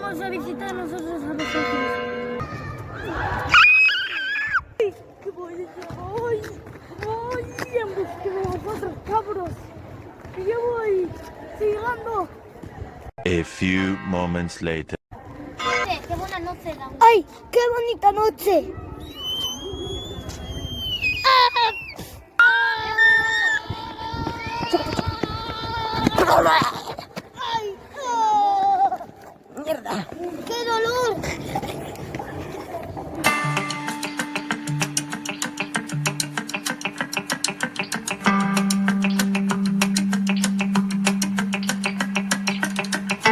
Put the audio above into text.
vamos a visitar nosotros a vosotros. ¡Ay! ¡Qué bonito! ¡Ay! ¡Ay! En busca de vosotros, cabros. ¡Que ya voy! ¡Estoy llegando! A few moments later. ¡Qué buena noche! ¡Ay! ¡Qué bonita noche! ¡Ay! ¡Mierda! ¡Qué dolor!